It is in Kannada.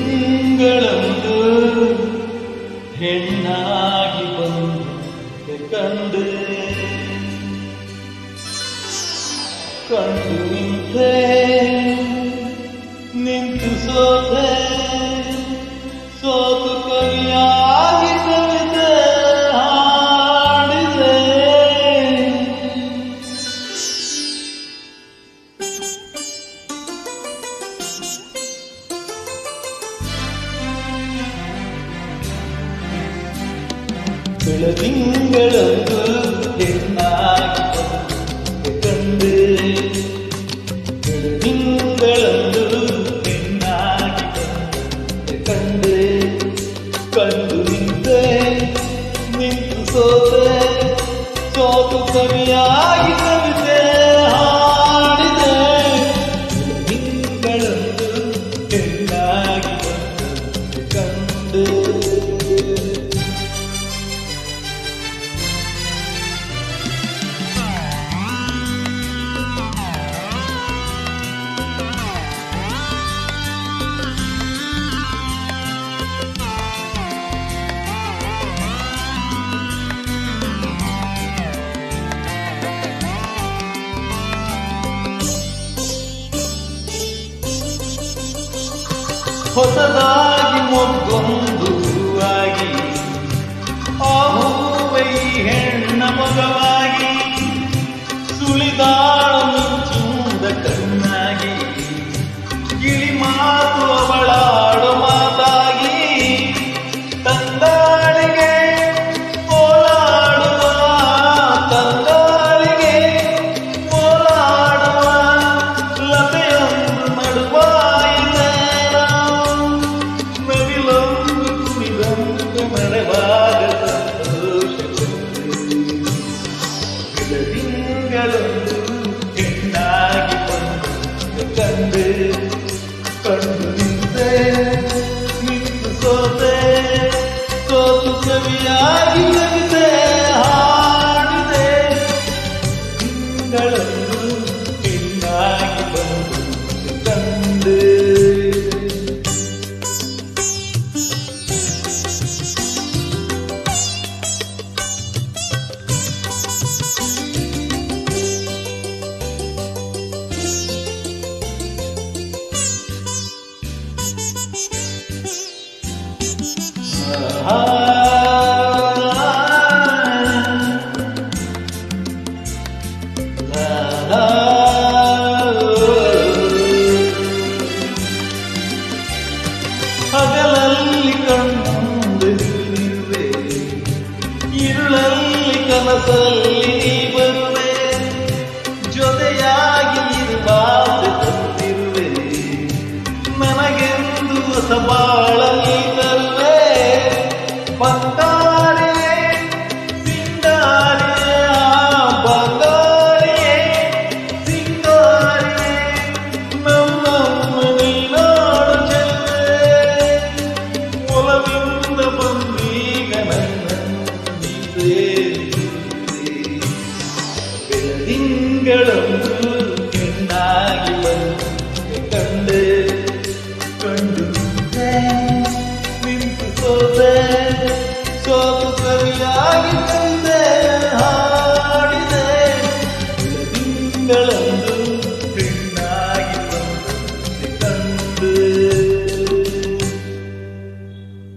ಬೆಳದಿಂಗಳಂದು ಹೆಣ್ಣಾಗಿ ಬಂದು ಕಂಡು ನಿಂತೆ ನಿಂತು ಸೋತೆ ಸೋತು ಕವಿಯಾಗಿ ಕವಿತೆ ಹಾಡಿದೆ. ಬೆಳದಿಂಗಳಂದು ಹೆಣ್ಣಾಗಿ ಬಂದು ಕಂಡು ಬೆಳದಿಂಗಳಂದು ಹೆಣ್ಣಾಗಿ ಬಂದು ಕಂಡು ನಿಂತೆ ನಿಂತು ಸೋತೆ ಸೋತು ಕವಿಯಾಗಿ ಕವಿತೆ ಹಾಡಿದೆ. ಬೆಳದಿಂಗಳಂದು ಹೆಣ್ಣಾಗಿ ಬಂದು ಕಂಡು ಹೊಸದಾಗಿ ಮೊಗ್ಗೊಂದು ಹೂವಾಗಿ ಆ ಹೂವೈ ಹೆಣ್ಣ ಮಗವಾಗಿ ಸುಳಿದಾಳು ಮಿಂಚುಂದ ಕಣ್ಣಾಗಿ ಗಿಳಿ ಮಾತು ಅವಳಾಡು ಮಾತಾಗಿ ತಂಗಾಳಿಗೆ ಓಲಾಡುವ ತಂಗಾಳಿಗೆ ಓಲಾಡುವ ಲತೆಯೊಂದು ನಡುವಾಯಿತೆ. ಬೆಳದಿಂಗಳಂದು ಹೆಣ್ಣಾಗಿ ಬಂದು ಕಂಡು ನಿಂತೆ ನಿಂತು ಸೋತೆ ಸೋತು ಕವಿಯಾಗಿ ಕವಿತೆ ಹಾಡಿದೆ. ಬೆಳದಿಂಗಳಂದು ಹೆಣ್ಣಾಗಿ ಬಂದು ಕಂಡು ಹಗಲಲ್ಲಿ ಕಣ್ಣುಂದಿರುವೆ ಇರುಳಲ್ಲಿ ಕನಸಲ್ಲಿ ಬರುವೆ ಜೊತೆಯಾಗಿ ಇರುವಾಗೆ ತಂದಿರುವೆ ನನಗೆಂದು ಹೊಸ ಬಾಳಲ್ಲಿ ತರುವೆ. ಬಂಗಾರಿಯೇ ಸಿಂಗಾರಿಯೇ ಬಂಗಾರಿಯೇ ಸಿಂಗಾರಿಯೇ ನಮ್ಮಮ್ಮ ನೀನಾಡು ಚೆಲ್ಲುವೆ ಒಲವಿಂದ ಬಂದೀಗ ನನ್ನ ಬೆಳದಿಂಗಳಂದು ಹೆಣ್ಣಾಗಿ ಬಂದು ಕಂಡು ನಿಂತು ಸೋತೆ ಸೋತು ಕವಿಯಾಗಿ ಕವಿತೆ ಹಾಡಿದೆ. ಬೆಳದಿಂಗಳಂದು